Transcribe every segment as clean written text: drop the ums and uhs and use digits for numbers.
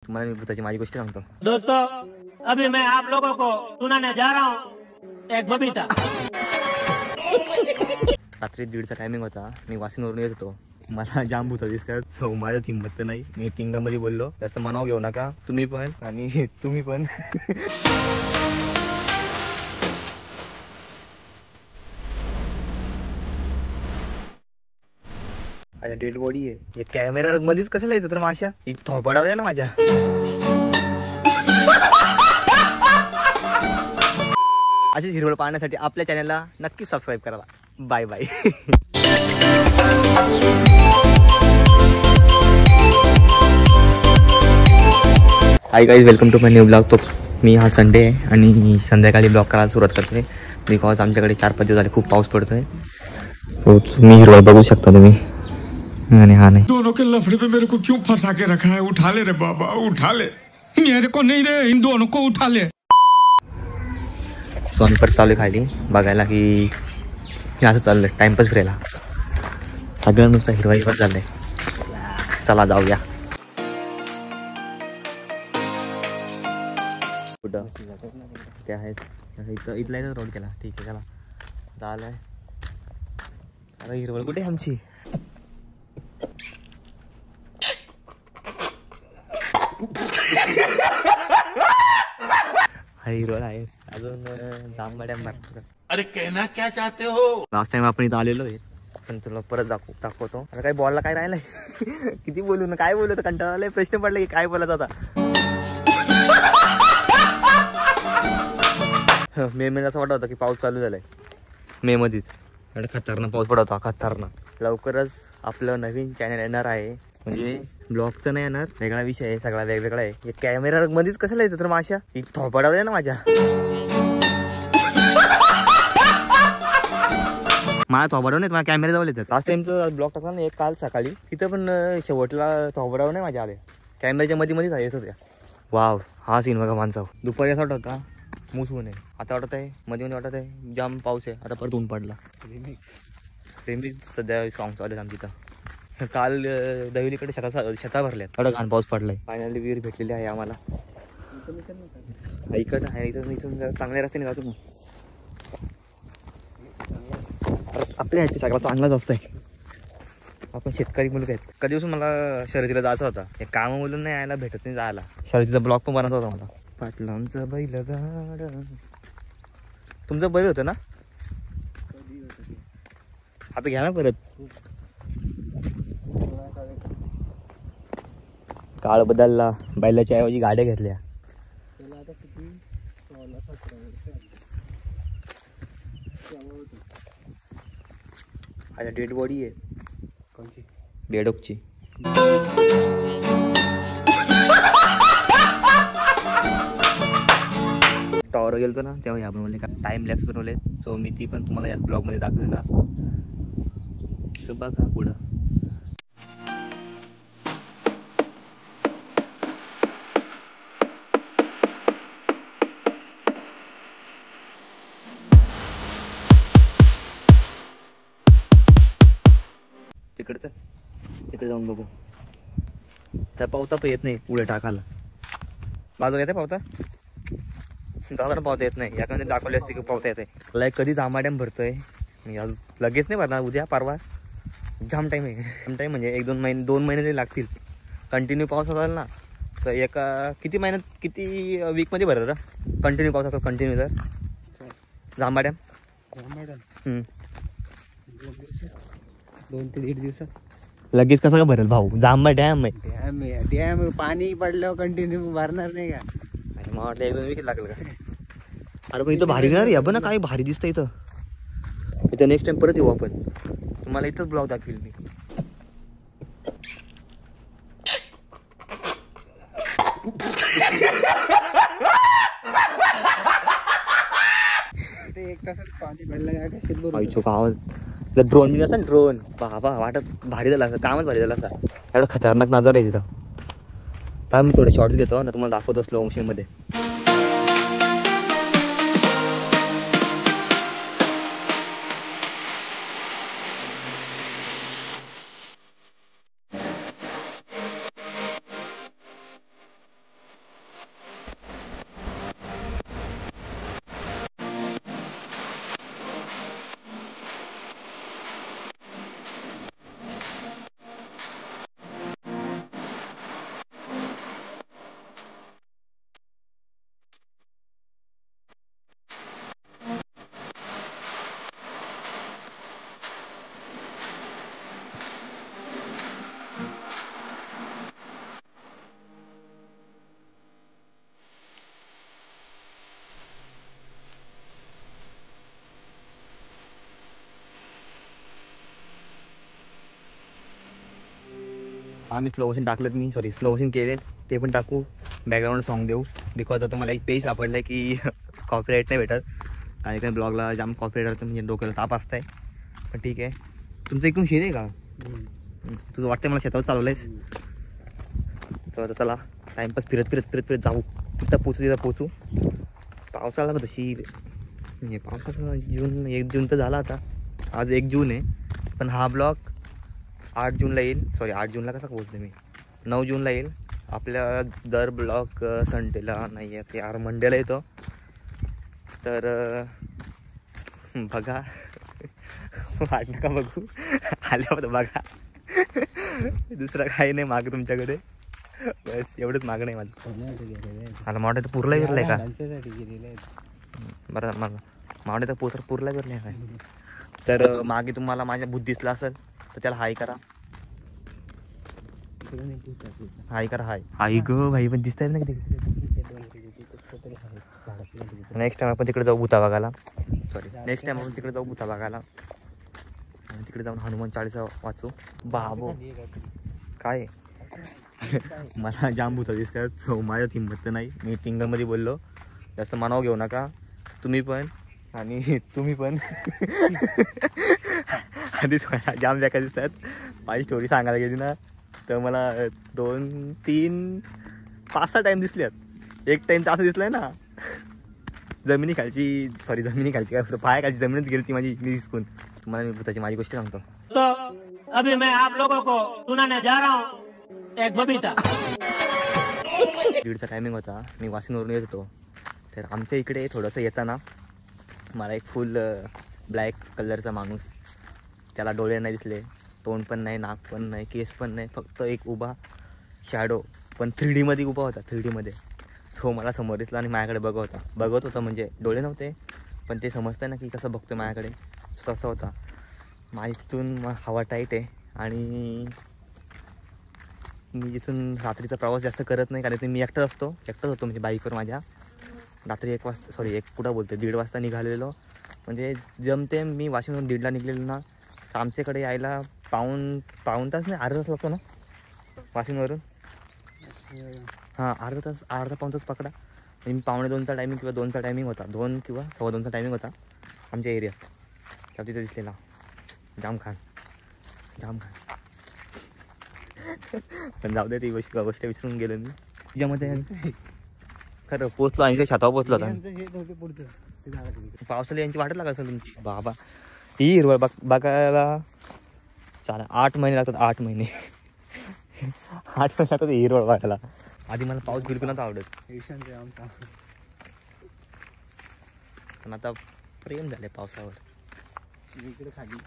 तुम्हाला मी भूताची माझी गोष्ट सांगतो. दोस्तों, अभी मैं आप लोगों को सुनाने जा रहा हूँ एक बबीता. रात्री 1:30चा टायमिंग होता. मी वाशिंदवरून येत होतो. मला जाम भूत दिसतात. सो माझ्यात हिंमत तर नाही. मी टिंगामध्ये बोललो जास्त मनाव घेऊ नका तुम्ही पण आणि तुम्ही पण. माझ्या डेड बॉडी आहे. कॅमेरा मध्येच कशाला येतं तर माशा थोपडावल्या ना माझ्या. अशीच हिरवळ पाहण्यासाठी आपल्या चॅनलला नक्की सबस्क्राईब करा. Bye bye. Hi guys, welcome to my new blog. तो मी हा संडे आहे आणि संध्याकाळी ब्लॉग करायला सुरुवात करतोय बिकॉज आमच्याकडे 4-5 दिवस झाले खूप पाऊस पडतोय. सो तुम्ही हिरवळ बघू शकता तुम्ही. आणि हा नाही दोनों के लफड़े पे मेरे को क्यों फंसा के रखा है. उठा ले रे बाबा, उठा ले. मेरे को नहीं रे, इन दोनों को उठा ले. सो आम्ही परत चालू खाली बघायला की असं चाललंय टाइमपास फिरायला. सगळं नुसतं हिरवा हिरवा चाललंय. चला जाऊया. कुठं ते आहेत इथं इथला इथं रोड केला. ठीक आहे चला चालय. अरे हिरवळ कुठे आमची. हिरवळ आहे अजून जांभड्या मारतात. अरे कहना क्या चाहते हो. लास्ट टाइम आपण इथं आलेलो आहे पण तुला परत दाखवतो. आता काय बॉलला काय राहिलंय. किती बोलू ना काय बोलू तर कंटाळा आलाय. प्रश्न पडला की काय बोलत आता. मे मध्ये असं वाटत होतं की पाऊस चालू झालाय. मे मध्येच खतरनाक पाऊस पडत होता. खतरनाक. लवकरच आपलं नवीन चॅनल येणार आहे. म्हणजे ब्लॉगचं नाही येणार, वेगळा विषय आहे. सगळा वेगवेगळा आहे. कॅमेरा मध्येच कशाला येतं तर माशा थोपडावल्या ना माझ्या. मला थोबडाव नाही माझ्या कॅमेरा जवळ येतात. लास्ट टाइमचं ब्लॉग टाकला ना एक काल सकाळी तिथं पण शेवटला थोबडाव नाही माझ्या आले. कॅमेऱ्याच्या मध्येच येत होत्या. वाव हा सीन बघा माणसा. दुपारी असा वाटत होता मूसवून आहे. आता वाटत आहे मध्ये वाटत आहे जाम पाऊस आहे. आता परत ऊन पडला. रिमिक्स सध्या सॉंग चालू आहेत आमची इथं. काल दहिवलीकडे शेता भरल्यात. एवढा घाण पाऊस पडलाय. फायनली विहीर भेटलेली आहे आम्हाला. ऐकत आहे इथून चांगल्या रस्त्याने जातो मग. आपल्यासाठी सगळा चांगलाच असतंय. आपण शेतकरी मुलग आहेत. कधी दिवस मला शर्यतीला जायचं होता. हे काम बोलून नाही यायला भेटत नाही जायला. शर्यतीचा ब्लॉग पण बनवत होता मला. पाटलांचं बैलगाड. तुमचं बैल होतं ना आता घ्या ना परत. काळ बदलला. बैलाच्या ऐवजी गाड्या घेतल्या. अच्छा डेड बॉडी आहे कोणची. बेडोकची. टॉवर गेलतो ना तेव्हा या बनवले का टाइम लॅप्स बनवले. सो मी ती पण तुम्हाला याच ब्लॉग मध्ये दाखवणार. सो बघा पुढं. तिकडे जाऊन बघू. त्या पावता पण येत नाही पुढे टाकायला. बाजूला येते पावता. गावाला पावता येत नाही. याकडे दाखवली असते की पावता येते. लाईक कधी जांभाड्याम भरतोय. लगेच नाही भरणार. उद्या परवा जाम टाईम आहे. जाम टाईम म्हणजे 2 महिने तरी लागतील. कंटिन्यू पाऊस असेल ना तर एका किती महिन्यात किती वीकमध्ये भरलं कंटिन्यू पाऊस असेल. कंटिन्यू तर जांभाड्याम 2 ते 1.5 दिवसात लगेच कसं का भरेल भाऊ. जांभा डॅम आहे. डॅम पाणी पडल्यावर कंटिन्यू भरणार नाही का. आणि मला वाटलं 1-2 वीक लागलं का. अरे पण इथं भारी ना रे. बघ ना काय भारी दिसतं इथं. इथं नेक्स्ट टाइम परत येऊ आपण. तुम्हाला इथंच ब्लॉग दाखवेल मी. एक तासात पाणी पडलं का. आवाज जर ड्रोन मी असं ड्रोन बाबा वाटत भारी झाला असं. कामच भारी झालं असं. एवढं खतरनाक नजारा आहे तिथं. काय मी थोडे शॉर्ट्स घेतो ना तुम्हाला दाखवतो स्लो मोशन मध्ये. आम्ही स्लो मोशन टाकलेत मी स्लो मोशन केले ते पण टाकू. बॅकग्राऊंड सॉन्ग देऊ बिकॉज आता मला एक पेज सापडलं आहे की कॉपीराईट नाही भेटत. काही काही ब्लॉगला जाम कॉपीराईट होतं म्हणजे डोक्याला ताप असतं पण ठीक आहे. तुमचं इकडून शेत आहे का? तुझं वाटतं मला शेतावर चालवलं आहेस तर आता चला टाईमपास फिरत फिरत फिरत फिरत जाऊ. तिथं पोचू. पावसाळा तशी म्हणजे पावसाचा 1 जून तर झाला आता. आज 1 जून आहे पण हा ब्लॉग 8 जूनला येईल. 8 जूनला कसा पोचतो मी 9 जूनला येईल. आपल्या दर ब्लॉग संडेला नाही आहे यार मंडेला येतो. तर बघा वाट नका बघू आल्यावर बघा. दुसरं काही नाही मागं तुमच्याकडे बस एवढंच मागं नाही माझं. मला मावडे तर पुरला गेलं का? बरं मला मावडे तर पुरला गेलं काय? तर मागे तुम्हाला माझ्या भूत दिसला असेल तर त्याला हाय करा. हाय करा हाय ग भाई पण दिसत ना किती. नेक्स्ट टाइम आपण तिकडे जाऊ भूता बघायला. नेक्स्ट टाइम आपण तिकडे जाऊ भूता बघायला आणि तिकडे जाऊन हनुमान चालीसा वाचू. बाबो काय मला जाम भूता दिसतात. सो माझ्यात हिंमत तर नाही. मी टिंगलमध्ये बोललो जास्त मनाव घेऊ नका तुम्ही पण आणि तुम्ही पण. आधीच मला जाम बेकार दिसतात. माझी स्टोरी सांगायला गेली ना तर मला 2, 3, 5, 6 टाईम दिसल्यात. एक टाइम तर असं दिसलंय ना जमिनी खालची काय पायाखालची जमीनच गेली ती माझी दिसकून. तुम्हाला मी भूताची माझी गोष्ट सांगतो. तो अभी मैं आप लोगों को सुनाने जा रहा हूँ एक बबीता. 1:30चा टायमिंग होता. मी वाशिंदवरून येत होतो. तर आमच्या इकडे थोडंसं येताना मला एक फुल ब्लॅक कलरचा माणूस. त्याला डोळे नाही दिसले, तोंड पण नाही, नाक पण नाही, केस पण नाही, फक्त एक उभा शॅडो पण 3D मध्ये उभा होता. 3D मध्ये तो मला समोर दिसला आणि माझ्याकडे बघत होता म्हणजे डोळे नव्हते पण ते समजतं ना की कसं बघतोय माझ्याकडे तसं होता. माझी तिथून हवा टाईट आहे आणि मी इथून रात्रीचा प्रवास जास्त करत नाही कारण की मी एकटाच होतो म्हणजे बाईकवर माझ्या. रात्री 1 वाजता 1:30 वाजता निघालेलो म्हणजे जमते. मी वाशिमवरून 1:30ला निघलेलो ना तर आमच्याकडे यायला पाऊण तास नाही अर्धा तास लागतो ना वाशिमवरून. हां अर्धा पाऊण तास पकडा. म्हणजे मी 1:45चा टायमिंग किंवा 2चा टायमिंग होता. 2 किंवा 2:15चा टायमिंग होता आमच्या एरियात. तेव्हा तिथे दिसलेला जाम खान पण जाऊ दे ती गोष्ट विसरून गेलो मी. त्याच्यामध्ये खरं पोचलो आणि छतावर पोचलो होता. पावसाला यांची वाटत लागत असेल तुमची. बाबा ही हिरवळ बघायला 8 महिने लागतात. 8 महिने लागतात हिरवळ बघायला. आधी मला पाऊस बिलकुल नव्हता आवडत पण आता प्रेम झाले पावसावर. इकडे खाली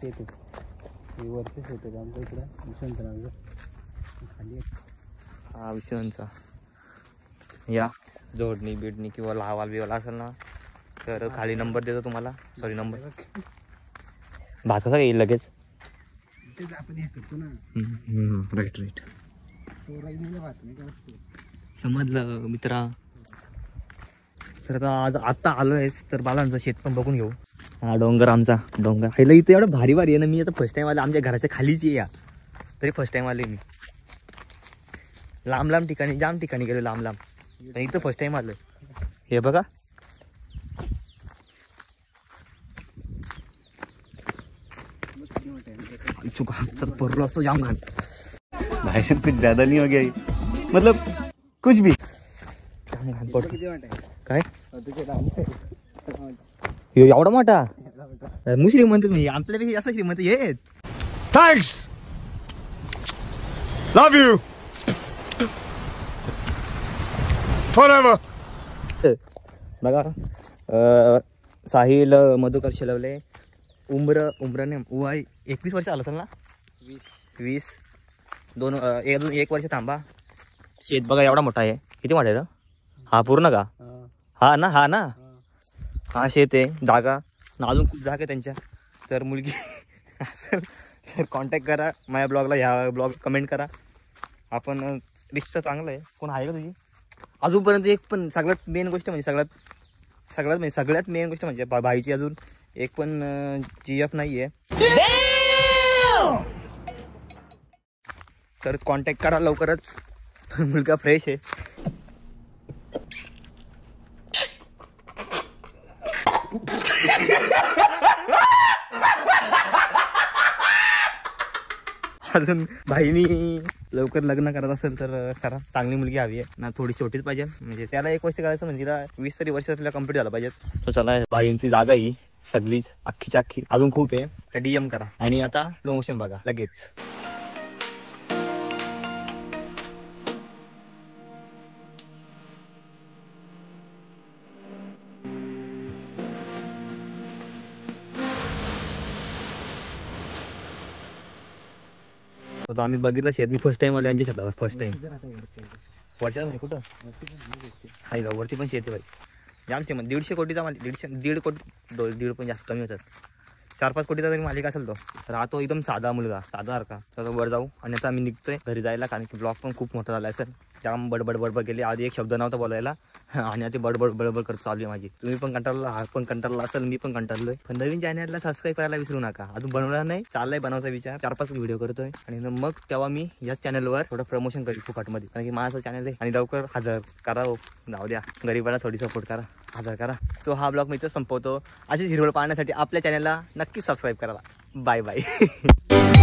शेत वरती शेत आहे आमच्या इकडं विश्वंत खाली. हा विश्वांचा या जोडणी बिडणी किंवा लावाल असेल ना तर खाली नंबर देतो तुम्हाला. नंबर भात कसा येईल लगेच. आपण हे करतो ना राईट समजलं मित्रा. तर आता आत्ता आलो आहेस तर बालांचं शेत पण बघून घेऊ. हा आमचा डोंगर खायला इथे एवढं भारी आहे ना. मी आता फर्स्ट टाइम आले आमच्या घराच्या खालीच या तरी फर्स्ट टाइम आले मी. लांब ठिकाणी जाम ठिकाणी गेलो लांब पण इथं फर्स्ट टाइम आलोय. हे बघा चुका तर परलो असतो जाम घाण. भाई साहब कुछ ज्यादा नहीं हो गया मतलब कुछ भी जाम घाण पडतो. काय एवढा मोठा मुश्रीम म्हणतात म्हणजे आपल्यापेक्षा जास्त श्रीमंत येत. Thanks love you forever. बघा साहिल मधुकर शेलवले उमरने वय 21 वर्ष आलं असेल ना. 20 अजून 1 वर्ष थांबा. शेत बघा एवढा मोठा आहे. किती मोठा आहे हा पूर्ण का? हा ना हा शेत आहे जागा ना अजून खूप जागा आहे त्यांच्या. तर मुलगी असेल तर कॉन्टॅक्ट करा माझ्या ब्लॉगला. ह्या ब्लॉग कमेंट करा. आपण रिक्षा चांगलं आहे. कोण आहे का तुझी अजूनपर्यंत एक पण? सगळ्यात मेन गोष्ट म्हणजे सगळ्यात मेन गोष्ट म्हणजे भाईची अजून एक पण GF नाही आहे. तर कॉन्टॅक्ट करा लवकरच. मुलगा फ्रेश आहे. अजून भाईनी लवकर लग्न करत असेल तर करा. चांगली मुलगी हवी आहे ना, थोडी छोटीच पाहिजे. म्हणजे त्याला 1 वर्ष करायचं म्हणजे तिला 20 तरी वर्ष तिला कम्प्लीट झालं पाहिजे. तर चला भाईंची जागा ही सगळीच अख्खीच्या अख्खी अजून खूप आहे. तर DM करा. आणि आता स्लो मोशन बघा लगेच. आम्ही बघितलं शेत. मी फर्स्ट टाइम आलो यांच्या शेतावर. फर्स्ट टाइम वरच्या नाही कुठं आहे का वरती पण शेती बाई जाम शेत. 150 कोटीचा मालिक. 1.5 कोटी 1.5 पण जास्त कमी होतात. 4-5 कोटीचा तरी मालिक असेल तो. राहतो एकदम साधा मुलगा साधासारखा. तर वर जाऊ. आणि आता आम्ही निघतोय घरी जायला. कारण की ब्लॉग पण खूप मोठा झाला आहे सर. जाम बडबड केली. आधी एक शब्द नव्हता बोलायला आणि आता बडबड करत चालू आहे माझी. तुम्ही पण कंटाळला, हा पण कंटाळला असेल, मी पण कंटाळलोय. पण नवीन चॅनलला सबस्क्राईब करायला विसरू नका. अजून बनवला नाही, चाललाय बनवायचा विचार. 4-5 व्हिडिओ करतोय आणि मग तेव्हा मी याच चॅनलवर थोडं प्रमोशन करेल फुकटमध्ये. कारण की माझं चॅनल आहे. आणि लवकर 1000 करा. जाऊ द्या गरीबाला थोडी सपोर्ट करा. 1000 करा. सो हा ब्लॉग मी इथं संपवतो. अशीच हिरवळ पाहण्यासाठी आपल्या चॅनलला नक्की सबस्क्राईब करा. Bye bye.